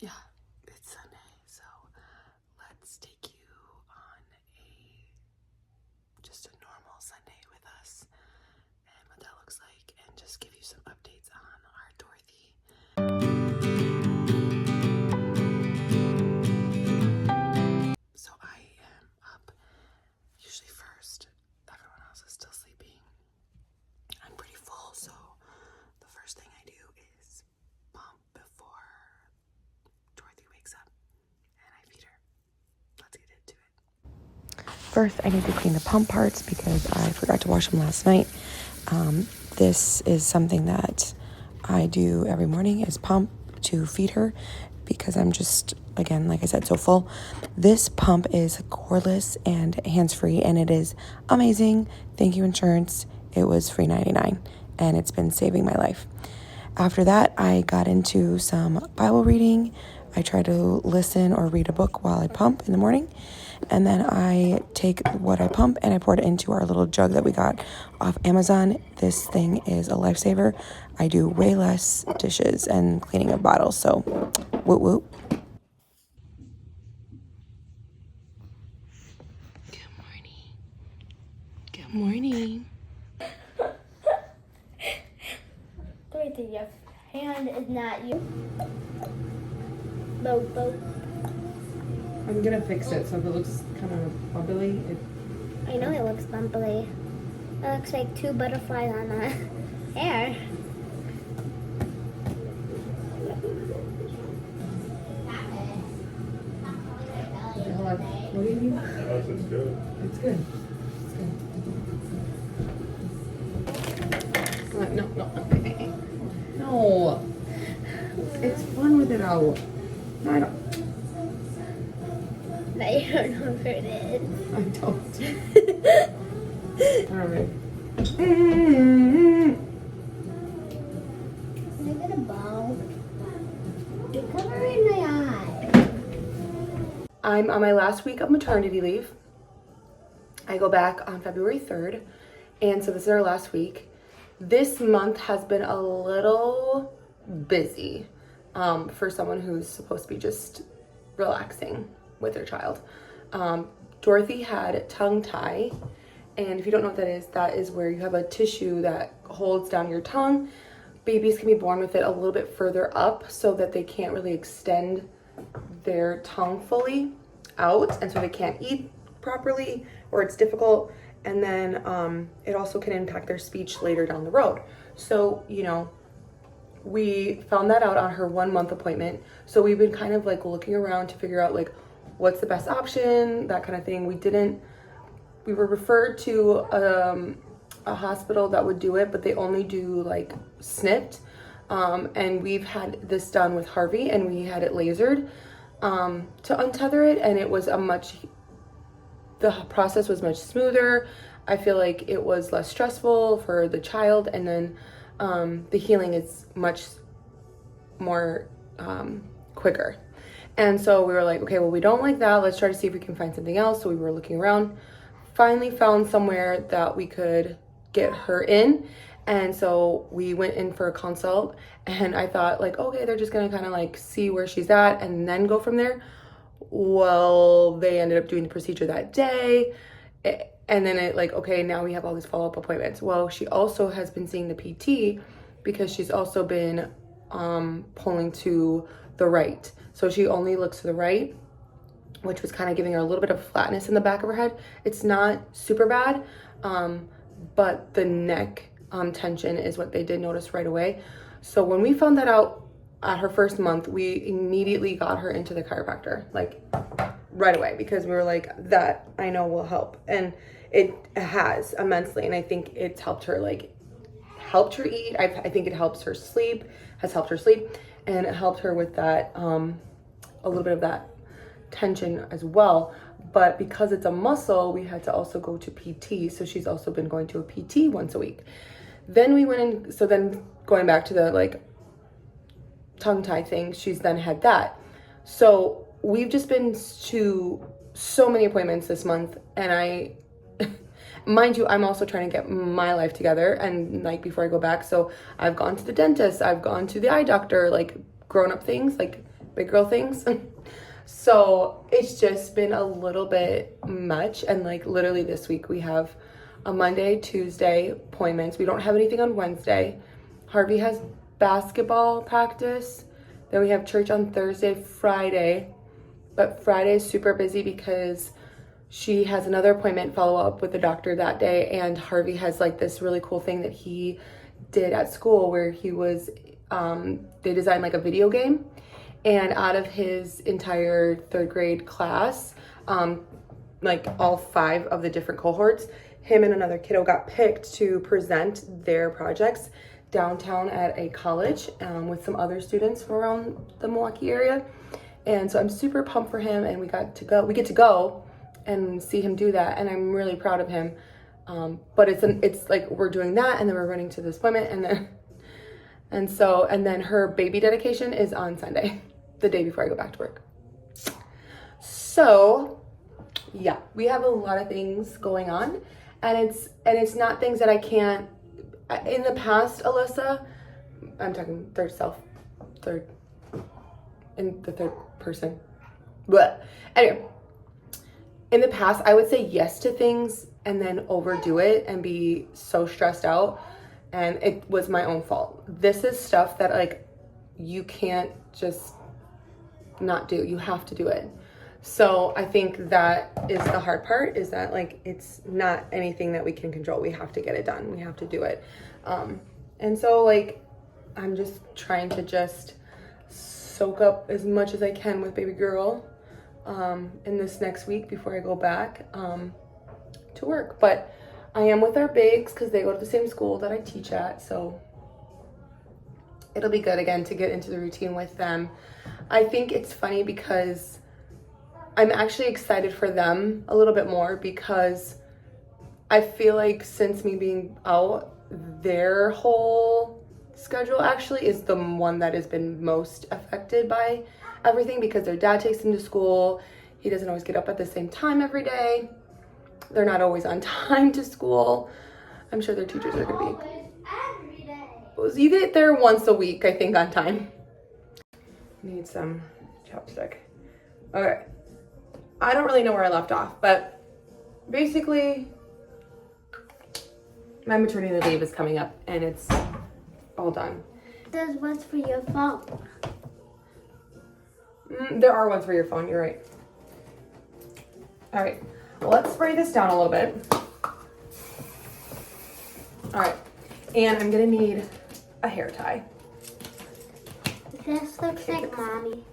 yeah, it's Sunday, so let's take you on just a normal Sunday with us and what that looks like, and just give you some updates on our Dorothy. So I am up usually first. Everyone else is still sleeping. I'm pretty full, so the first thing I do is pump before Dorothy wakes up, and I feed her. Let's get into it. First, I need to clean the pump parts because I forgot to wash them last night. This is something that I do every morning, is pump to feed her, because I'm just, again, like I said, so full. This pump is cordless and hands-free, and it is amazing. Thank you, insurance. It was free $99, and it's been saving my life. After that, I got into some Bible reading. I try to listen or read a book while I pump in the morning. And then I take what I pump and I pour it into our little jug that we got off Amazon. This thing is a lifesaver. I do way less dishes and cleaning of bottles. So, whoop whoop. Good morning. Good morning. Dorothy, your hand is not you. Boat. I'm gonna fix it so if it looks kind of bubbly. I know it looks bumpily. It looks like two butterflies on the hair. Hold on. What do you mean? Yes, it's good. It's good. It's good. No. It's fun with it out. No, I don't. But you don't know where it is. I don't. All right. Look at a ball. You're covering my eye. I'm on my last week of maternity leave. I go back on February 3rd, and so this is our last week. This month has been a little busy for someone who's supposed to be just relaxing with their child. Dorothy had tongue tie, and if you don't know what that is where you have a tissue that holds down your tongue. Babies can be born with it a little bit further up so that they can't really extend their tongue fully out, and so they can't eat properly, or it's difficult, and then it also can impact their speech later down the road. So, we found that out on her 1 month appointment. So we've been kind of like looking around to figure out like what's the best option, that kind of thing. We were referred to a hospital that would do it, but they only do like snipped. And we've had this done with Harvey, and we had it lasered to untether it, and the process was much smoother. I feel like it was less stressful for the child, and then the healing is much more quicker. And so we were like, okay, well, we don't like that. Let's try to see if we can find something else. So we were looking around, finally found somewhere that we could get her in. And so we went in for a consult, and I thought like, okay, they're just gonna kind of like see where she's at and then go from there. Well, they ended up doing the procedure that day. And then okay, now we have all these follow-up appointments. Well, she also has been seeing the PT because she's also been pulling to the right. So she only looks to the right, which was kind of giving her a little bit of flatness in the back of her head. It's not super bad, but the neck tension is what they did notice right away. So when we found that out at her first month, we immediately got her into the chiropractor, like right away, because we were like, that I know will help. And it has immensely. And I think it's helped her eat. I think it helps her sleep, has helped her sleep, and it helped her with that, a little bit of that tension as well. But because it's a muscle, we had to also go to PT. So she's also been going to a PT once a week. Then we went in, so then going back to the tongue tie thing, she's then had that. So we've just been to so many appointments this month, and mind you, I'm also trying to get my life together and before I go back. So I've gone to the dentist, I've gone to the eye doctor, grown up things, big girl things. So it's just been a little bit much. And like literally this week we have a Monday, Tuesday appointments. We don't have anything on Wednesday. Harvey has basketball practice. Then we have church on Thursday, Friday. But Friday is super busy because she has another appointment follow up with the doctor that day. And Harvey has like this really cool thing that he did at school where he was, they designed like a video game. And out of his entire third grade class, like all 5 of the different cohorts, him and another kiddo got picked to present their projects downtown at a college with some other students from around the Milwaukee area. And so I'm super pumped for him, and we get to go and see him do that, and I'm really proud of him. But it's like we're doing that, and then we're running to this appointment, and then her baby dedication is on Sunday, the day before I go back to work. So yeah, we have a lot of things going on, and it's not things that I can't. In the past, Alyssa, I'm talking in the third person. But anyway, in the past, I would say yes to things and then overdo it and be so stressed out, and it was my own fault. This is stuff that like you can't just not do. You have to do it. So I think that is the hard part, is that like it's not anything that we can control. We have to get it done. We have to do it. And so like I'm just trying to just soak up as much as I can with baby girl in this next week before I go back to work. But I am with our bigs because they go to the same school that I teach at, so it'll be good again to get into the routine with them. I think it's funny because I'm actually excited for them a little bit more, because I feel like since me being out, their whole schedule actually is the one that has been most affected by everything, because their dad takes them to school. He doesn't always get up at the same time every day. They're not always on time to school. I'm sure their teachers are gonna be. You get there once a week, I think, on time. Need some chopstick. Okay. I don't really know where I left off, but basically my maternity leave is coming up and it's all done. There's ones for your phone. There are ones for your phone, you're right. All right, well, let's spray this down a little bit. All right, and I'm gonna need a hair tie. This looks like mommy.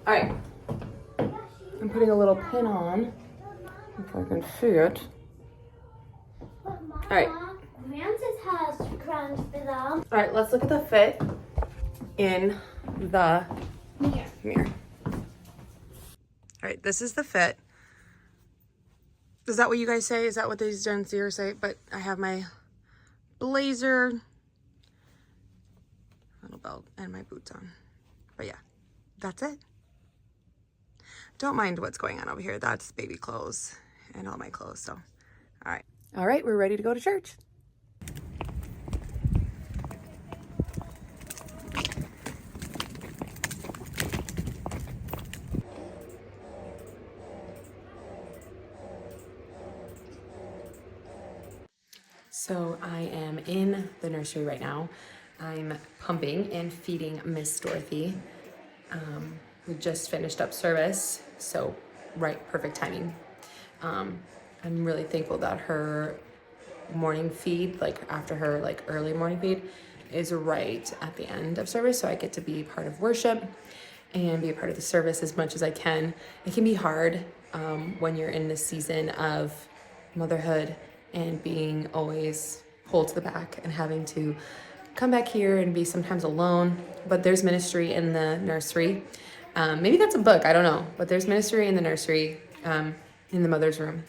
All right, I'm putting a little pin on, if I can see it. All right. Francis has crowns for them. All right, let's look at the fit in the mirror. All right, this is the fit. Is that what you guys say? Is that what these gents here say? But I have my blazer, little belt, and my boots on. But yeah, that's it. Don't mind what's going on over here. That's baby clothes and all my clothes. So, all right. All right, we're ready to go to church. So I am in the nursery right now. I'm pumping and feeding Miss Dorothy. We just finished up service, so perfect timing. I'm really thankful that her morning feed, like after her early morning feed, is right at the end of service, so I get to be part of worship and be a part of the service as much as I can. It can be hard when you're in this season of motherhood and being always pulled to the back and having to come back here and be sometimes alone. But there's ministry in the nursery. Maybe that's a book, I don't know. But there's ministry in the nursery, in the mother's room.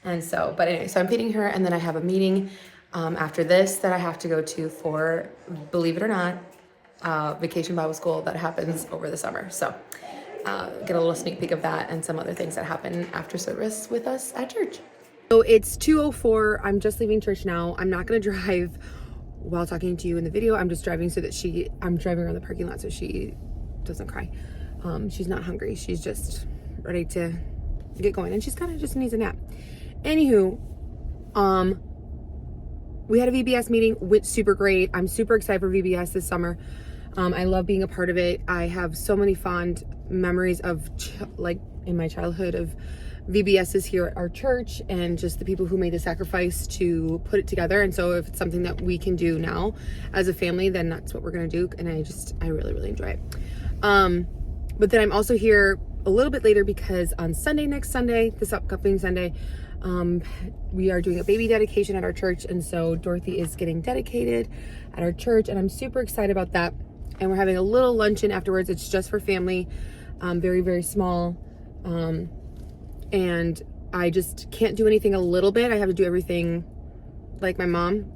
And so, but anyway, so I'm feeding her, and then I have a meeting after this that I have to go to for, believe it or not, Vacation Bible School that happens over the summer. So get a little sneak peek of that and some other things that happen after service with us at church. So it's 2:04. I'm just leaving church now. I'm not going to drive while talking to you in the video. I'm just driving so that I'm driving around the parking lot so she doesn't cry. She's not hungry. She's just ready to get going, and she's kind of just needs a nap. Anywho, we had a VBS meeting, went super great. I'm super excited for VBS this summer. I love being a part of it. I have so many fond memories of like in my childhood of VBSs here at our church, and just the people who made the sacrifice to put it together. And so if it's something that we can do now as a family, then that's what we're gonna do. And I really, really enjoy it. But then I'm also here a little bit later because on Sunday, next Sunday, this upcoming Sunday, we are doing a baby dedication at our church. And so Dorothy is getting dedicated at our church, and I'm super excited about that. And we're having a little luncheon afterwards. It's just for family, very, very small. And I just can't do anything a little bit. I have to do everything like my mom.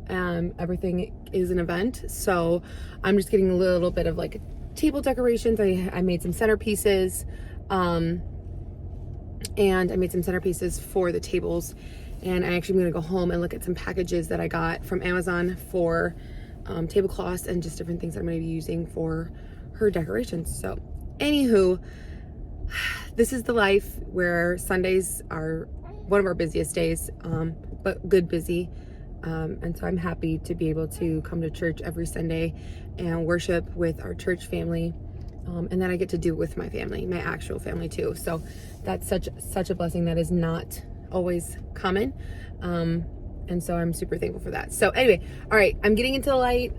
Everything is an event. So I'm just getting a little bit of like table decorations. I made some centerpieces. And I made some centerpieces for the tables. And I actually am going to go home and look at some packages that I got from Amazon for tablecloths and just different things that I'm going to be using for her decorations. So anywho, this is the life where Sundays are one of our busiest days, but good busy. And so I'm happy to be able to come to church every Sunday and worship with our church family. And then I get to do it with my family, my actual family too. So that's such a blessing that is not always common. And so I'm super thankful for that. So anyway, all right, I'm getting into the light.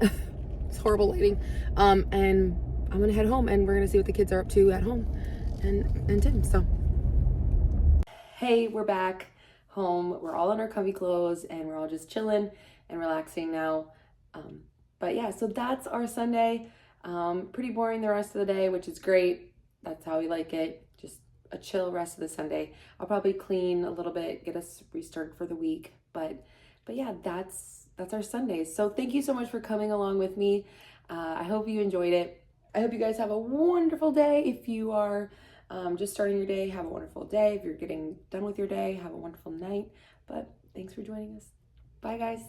It's horrible lighting. And I'm gonna head home, and we're gonna see what the kids are up to at home and Tim. So hey, we're back home. We're all in our comfy clothes and we're all just chilling and relaxing now. But yeah, so that's our Sunday. Pretty boring the rest of the day, which is great. That's how we like it. Just a chill rest of the Sunday. I'll probably clean a little bit, get us restarted for the week. But yeah, that's our Sundays. So thank you so much for coming along with me. I hope you enjoyed it. I hope you guys have a wonderful day. If you are just starting your day, have a wonderful day. If you're getting done with your day, have a wonderful night. But thanks for joining us. Bye, guys.